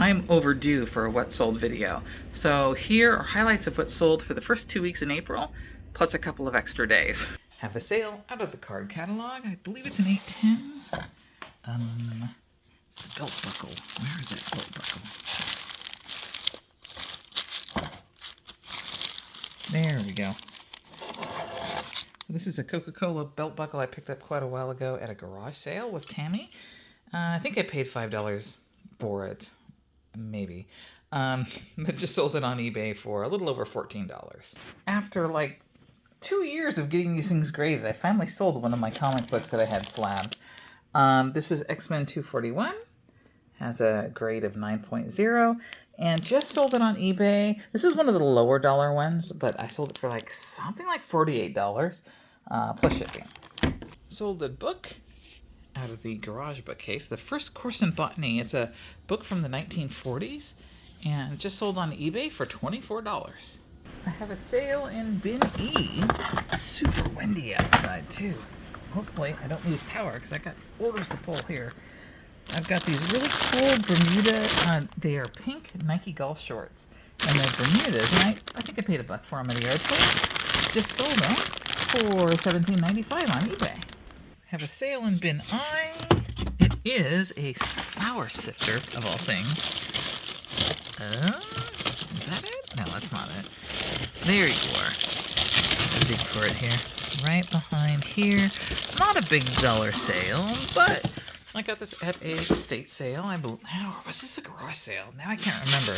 I'm overdue for a what sold video. So here are highlights of what sold for the first 2 weeks in April, plus a couple of extra days. Have a sale out of the card catalog. I believe it's an 810. It's the belt buckle. Where is that belt buckle? There we go. This is a Coca-Cola belt buckle I picked up quite a while ago at a garage sale with Tammy. I think I paid $5 for it. Maybe. But just sold it on eBay for a little over $14. After like 2 years of getting these things graded, I finally sold one of my comic books that I had slabbed. This is X-Men 241. Has a grade of 9.0. And just sold it on eBay. This is one of the lower dollar ones, but I sold it for like something like $48 plus shipping. Sold the book out of the garage bookcase, The First Course in Botany. It's a book from the 1940s and just sold on eBay for $24. I have a sale in bin E. It's super windy outside too. Hopefully I don't lose power because I got orders to pull here. I've got these really cool Bermuda, they are pink Nike golf shorts. And they're Bermudas, and I think I paid $1 for them at a yard sale. Just sold them for $17.95 on eBay. Have a sale in bin I. It is a flour sifter, of all things. Is that it? No, that's not it. There you are. Dig for it here. Right behind here. Not a big dollar sale, but I got this at a estate sale. Or was this a garage sale? Now I can't remember.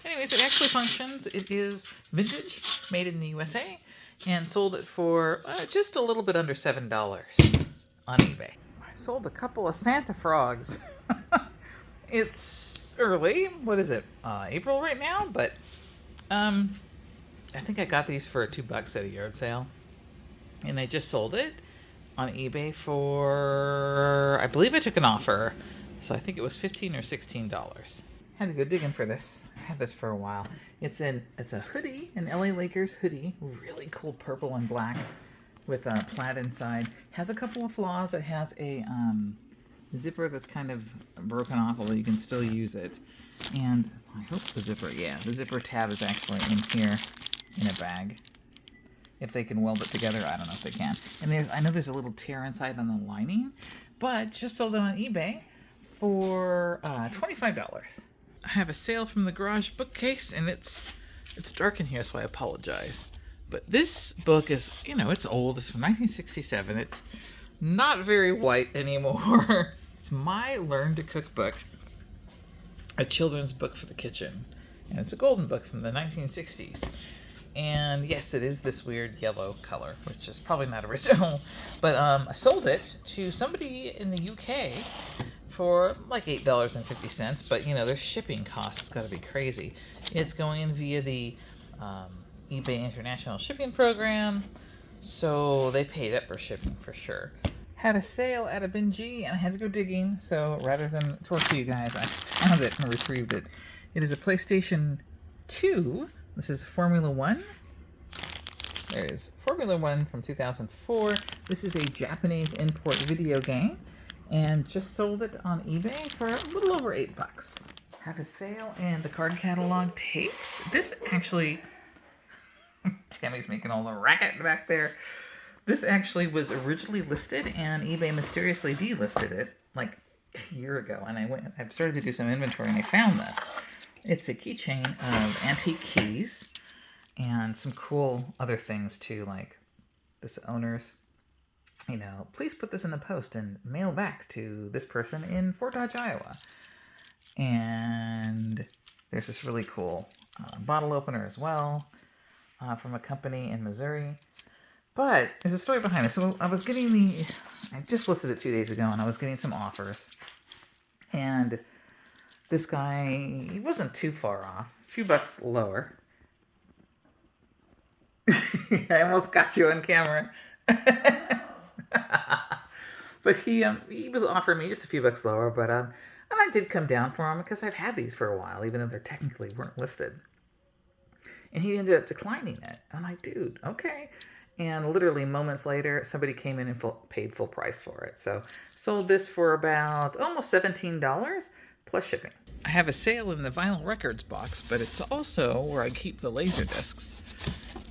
Anyways, it actually functions. It is vintage, made in the USA, and sold it for just a little bit under $7 on eBay. I sold a couple of Santa frogs. It's early. What is it? April right now, but I think I got these for $2 at a yard sale, and I just sold it on eBay for, I believe I took an offer, so I think it was $15 or $16. Had to go digging for this. I've had this for a while. It's a hoodie, an LA Lakers hoodie, really cool purple and black with plaid inside. Has a couple of flaws. It has a zipper that's kind of broken off, although you can still use it. And I hope the zipper tab is actually in here in a bag. If they can weld it together, I don't know if they can. And I know there's a little tear inside on the lining, but just sold it on eBay for $25. I have a sale from the garage bookcase, and it's dark in here, so I apologize. But this book is, it's old. It's from 1967. It's not very white anymore. It's my Learn to Cook book, a children's book for the kitchen. And it's a golden book from the 1960s. And yes, it is this weird yellow color, which is probably not original. But I sold it to somebody in the UK for like $8.50. But, their shipping costs got to be crazy. It's going in via the eBay International Shipping Program. So they paid up for shipping for sure. Had a sale at a bin G, and I had to go digging. So rather than torture you guys, I found it and retrieved it. It is a PlayStation 2. This is Formula 1. There it is. Formula 1 from 2004. This is a Japanese import video game. And just sold it on eBay for a little over $8. Have a sale and the card catalog tapes. This actually... Tammy's making all the racket back there. This actually was originally listed, and eBay mysteriously delisted it like a year ago. And I started to do some inventory, and I found this. It's a keychain of antique keys and some cool other things too, like this owner's, please put this in the post and mail back to this person in Fort Dodge, Iowa. And there's this really cool bottle opener as well from a company in Missouri. But there's a story behind it. So I just listed it 2 days ago, and I was getting some offers. And this guy, he wasn't too far off, a few bucks lower. I almost got you on camera. But he was offering me just a few bucks lower, but and I did come down for him because I've had these for a while, even though they technically weren't listed. And he ended up declining it. I'm like, dude, okay. And literally moments later, somebody came in and paid full price for it. So sold this for about almost $17 plus shipping. I have a sale in the vinyl records box, but it's also where I keep the laser discs.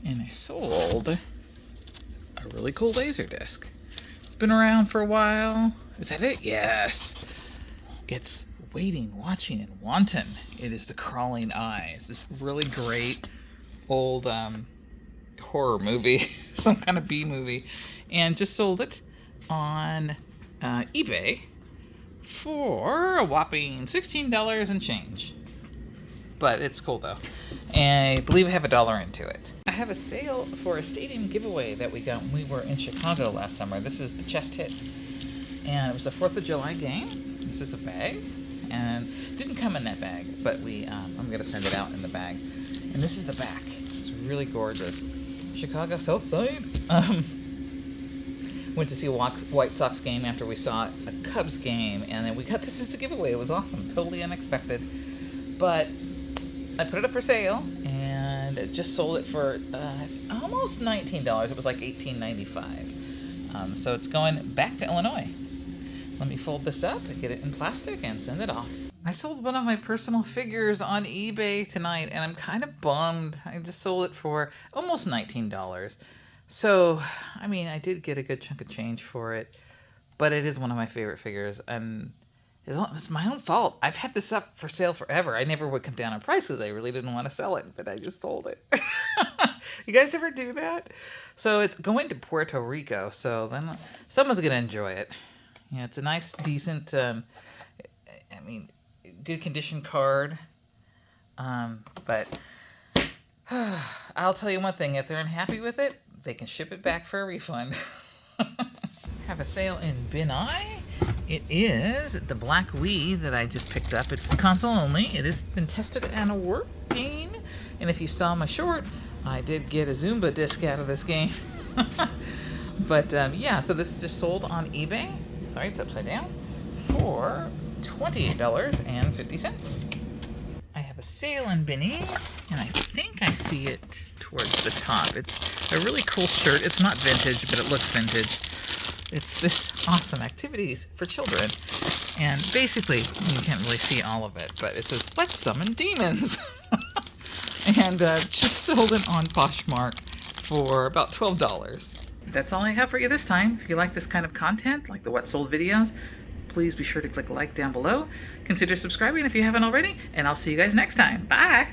And I sold a really cool laser disc. It's been around for a while. Is that it? Yes. It's Waiting, Watching, and Wanton. It is The Crawling Eyes. This really great old horror movie, some kind of B movie, and just sold it on eBay for a whopping $16 and change. But it's cool though. And I believe I have $1 into it. I have a sale for a stadium giveaway that we got when we were in Chicago last summer. This is the chest hit. And it was a 4th of July game. This is a bag. And it didn't come in that bag, but I'm going to send it out in the bag. And this is the back. It's really gorgeous. Chicago South Side. Went to see a White Sox game after we saw a Cubs game, and then we got this as a giveaway. It was awesome, totally unexpected. But I put it up for sale, and it just sold it for almost $19. It was like $18.95. So it's going back to Illinois. Let me fold this up and get it in plastic and send it off. I sold one of my personal figures on eBay tonight, and I'm kind of bummed. I just sold it for almost $19. So, I mean, I did get a good chunk of change for it, but it is one of my favorite figures, and it's my own fault. I've had this up for sale forever. I never would come down on price because I really didn't want to sell it, but I just sold it. You guys ever do that? So it's going to Puerto Rico, so then someone's going to enjoy it. Yeah, it's a nice, decent, good condition card. But I'll tell you one thing, if they're unhappy with it, they can ship it back for a refund. Have a sale in Bin Eye. It is the Black Wii that I just picked up. It's the console only. It has been tested and working. And if you saw my short, I did get a Zumba disc out of this game. But yeah, so this is just sold on eBay. Sorry, it's upside down. For $28.50. I have a sale in Binny, and I think I see it towards the top. It's a really cool shirt. It's not vintage, but it looks vintage. It's this awesome activities for children. And basically, you can't really see all of it, but it says, let's summon demons. And just sold it on Poshmark for about $12. That's all I have for you this time. If you like this kind of content, like the What Sold videos, please be sure to click like down below. Consider subscribing if you haven't already, and I'll see you guys next time. Bye!